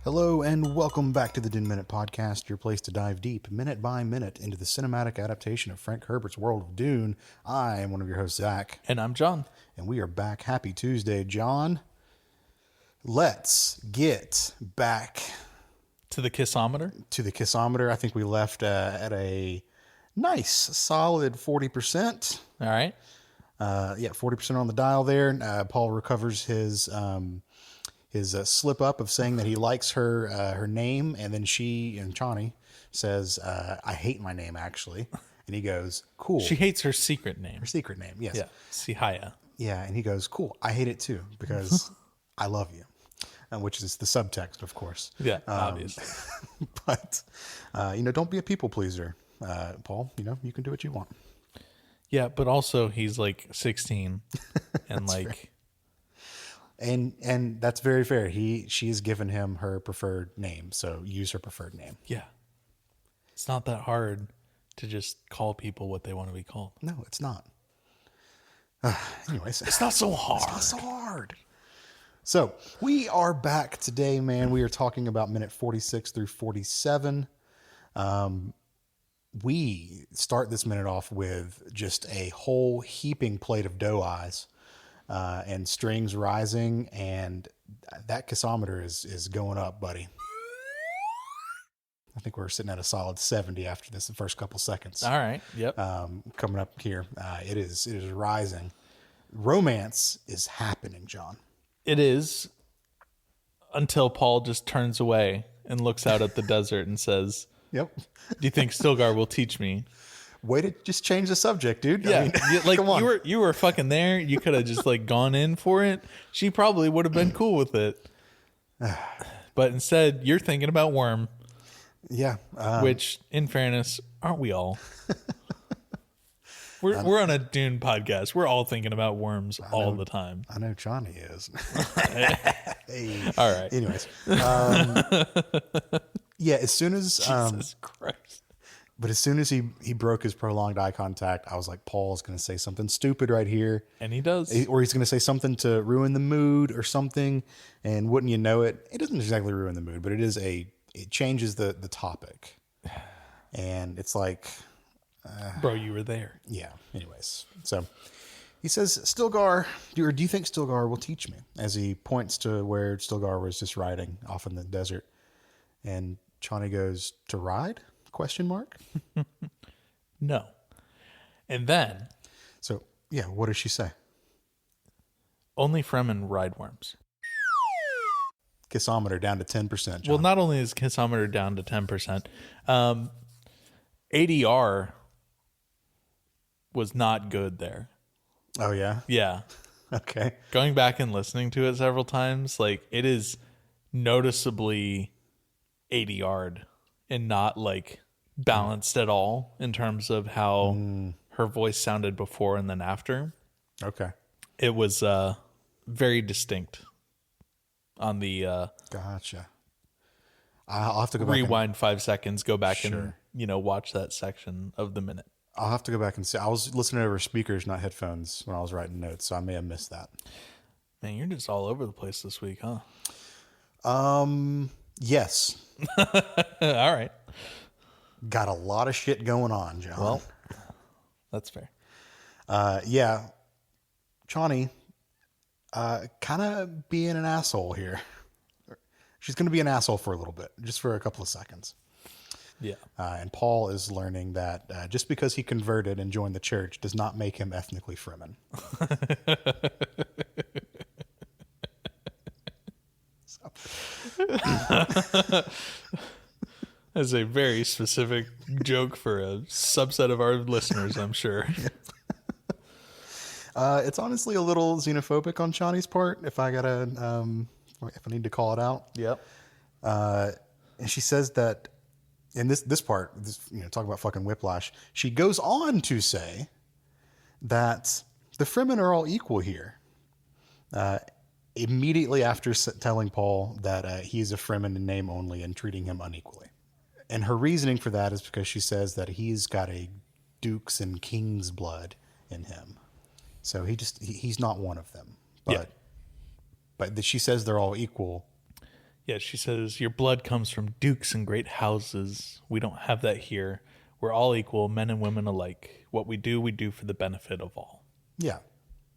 Hello and welcome back to the Dune Minute Podcast, your place to dive deep, minute by minute, into the cinematic adaptation of Frank Herbert's world of Dune. I am one of your hosts, Zach. And I'm John. And we are back. Happy Tuesday, John. Let's get back To the kissometer? to the kissometer. I think we left at a nice, solid 40%. All right. 40% on the dial there. Paul recovers his slip up of saying that he likes her name, and then she and Chani says, "I hate my name actually," and he goes, "Cool." She hates her secret name. Her secret name, yes. Yeah. Sihaya. Yeah, and he goes, "Cool. I hate it too because I love you," which is the subtext, of course. Yeah, obviously. But don't be a people pleaser, Paul. You can do what you want. Yeah, but also he's like 16 and like fair. And that's very fair. She has given him her preferred name, so use her preferred name. yeah. It's not that hard to just call people what they want to be called. No, it's not. Anyways, It's not so hard. it's not so hard. So we are back today, man. We are talking about minute 46 through 47. We start this minute off with just a whole heaping plate of doe eyes. And strings rising, and that kissometer is going up, buddy. I think we're sitting at a solid 70 after this, the first couple seconds. All right. Yep. Coming up here, it is rising. Romance is happening, John. It is, until Paul just turns away and looks out at the desert and says, Yep. "Do you think Stilgar will teach me?" Way to just change the subject, dude. Yeah, like come on. you were fucking there. You could have just like gone in for it. She probably would have been cool with it. But instead, you're thinking about Worm, Yeah. which, in fairness, aren't we all? We're on a Dune podcast. We're all thinking about worms all the time. I know Johnny is. Hey. All right. Anyways. Yeah, as soon as... Jesus Christ. But as soon as he broke his prolonged eye contact, I was like, Paul's going to say something stupid right here. And he does. Or he's going to say something to ruin the mood or something. And wouldn't you know it, it doesn't exactly ruin the mood, but it changes the topic. And it's like... Bro, you were there. Yeah. Anyways. So he says, Stilgar, do you think Stilgar will teach me? As he points to where Stilgar was just riding off in the desert. And Chani goes, to ride? Question mark. No. And then... So, yeah, what does she say? Only Fremen ride worms. Kissometer down to 10%, John. Well, not only is kissometer down to 10%, ADR was not good there. Oh, yeah? Yeah. Okay. Going back and listening to it several times, like, it is noticeably ADR'd and not like balanced at all in terms of how her voice sounded before and then after. Okay. It was very distinct on the Gotcha. I'll have to go back rewind 5 seconds, go back Sure. and watch that section of the minute. I'll have to go back and see. I was listening over speakers, not headphones, when I was writing notes, so I may have missed that. Man, you're just all over the place this week, huh? Yes. All right. Got a lot of shit going on, John. Well, that's fair. Yeah. Chani, kind of being an asshole here. She's going to be an asshole for a little bit, just for a couple of seconds. Yeah. And Paul is learning that just because he converted and joined the church does not make him ethnically Fremen. That's a very specific joke for a subset of our listeners, I'm sure. It's honestly a little xenophobic on Chani's part, if I need to call it out. Yep. And she says that in this part, talk about fucking whiplash. She goes on to say that the Fremen are all equal here. Immediately after telling Paul that he is a Fremen in name only and treating him unequally. And her reasoning for that is because she says that he's got a duke's and king's blood in him. So he's not one of them. But she says they're all equal. Yeah, she says, your blood comes from dukes and great houses. We don't have that here. We're all equal, men and women alike. What we do for the benefit of all. Yeah.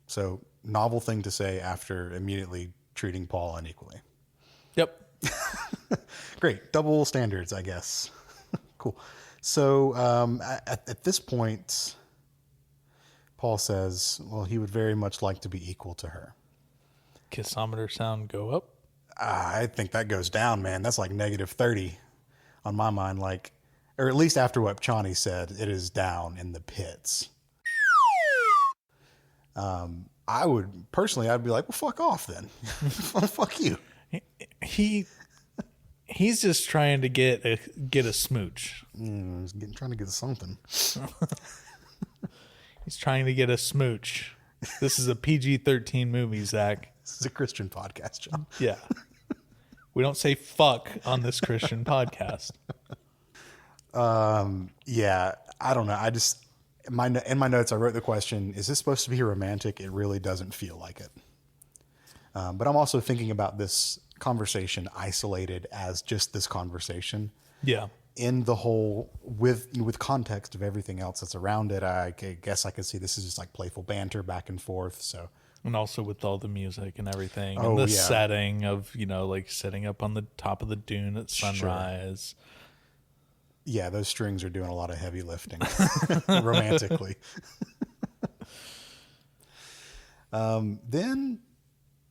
So, novel thing to say after immediately treating Paul unequally. Yep. Great. Double standards, I guess. Cool. So, at this point, Paul says, well, he would very much like to be equal to her. Kissometer sound go up. I think that goes down, man. That's like -30 on my mind. Like, or at least after what Chani said, it is down in the pits. I would personally, I'd be like, well, fuck off then. Fuck you. He's just trying to get a smooch. He's trying to get something. He's trying to get a smooch. This is a PG-13 movie, Zach. This is a Christian podcast, John. Yeah. We don't say fuck on this Christian podcast. Yeah, I don't know. I just in my notes I wrote the question: is this supposed to be romantic? It really doesn't feel like it. But I'm also thinking about this conversation isolated as just this conversation. Yeah. In the whole, with context of everything else that's around it, I guess I could see this is just like playful banter back and forth. So. And also with all the music and everything, Oh, and the yeah. setting of, like setting up on the top of the dune at sunrise. Sure. Yeah, those strings are doing a lot of heavy lifting romantically. Then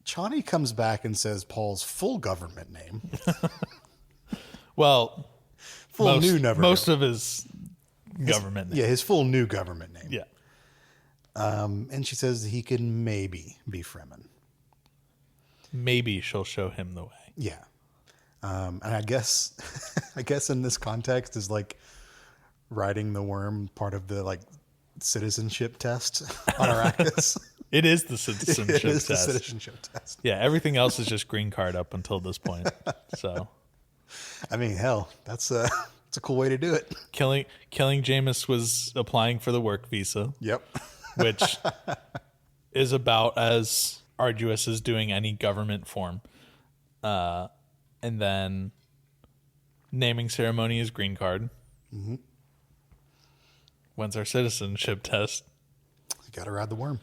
Chani comes back and says Paul's full government name. Well, Full new government. Most of his government name. Yeah, his full new government name. Yeah. And she says he can maybe be Fremen. Maybe she'll show him the way. Yeah. And I guess in this context is like riding the worm part of the like citizenship test on Arrakis. It is the citizenship It is test. the citizenship test. Yeah, everything else is just green card up until this point. So, I mean, hell, that's a cool way to do it. killing Jameis was applying for the work visa, Yep. which is about as arduous as doing any government form. And then naming ceremony is green card. Mm-hmm. When's our citizenship test? You got to ride the worm.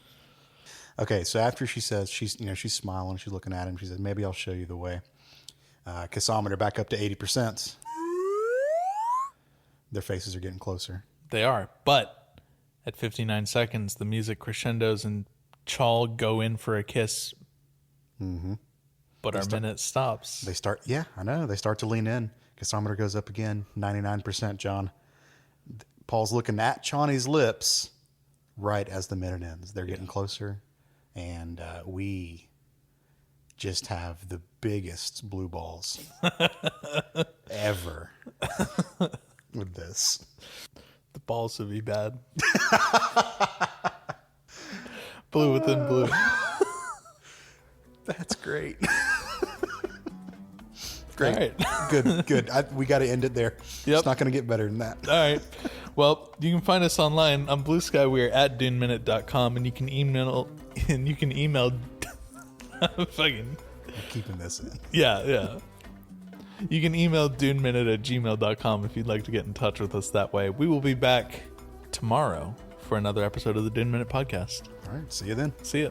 Okay, so after she says she's smiling, she's looking at him. She says, "Maybe I'll show you the way." Kissometer back up to 80%. Their faces are getting closer. They are, but at 59 seconds, the music crescendos and Chal go in for a kiss. Mm-hmm. But our minute stops. They start, yeah, I know. They start to lean in. Kissometer goes up again, 99%, John. Paul's looking at Chani's lips right as the minute ends. They're getting closer, and we just have the biggest blue balls ever with this. The balls would be bad. Blue within blue. That's great. Great. All right. Good. We got to end it there. Yep. It's not going to get better than that. All right. Well, you can find us online on Blue Sky. We are at duneminute.com, and you can email fucking I'm keeping this in. yeah. You can email duneminute@gmail.com if you'd like to get in touch with us that way. We will be back tomorrow for another episode of the Dune Minute podcast. All right. See you then. See ya.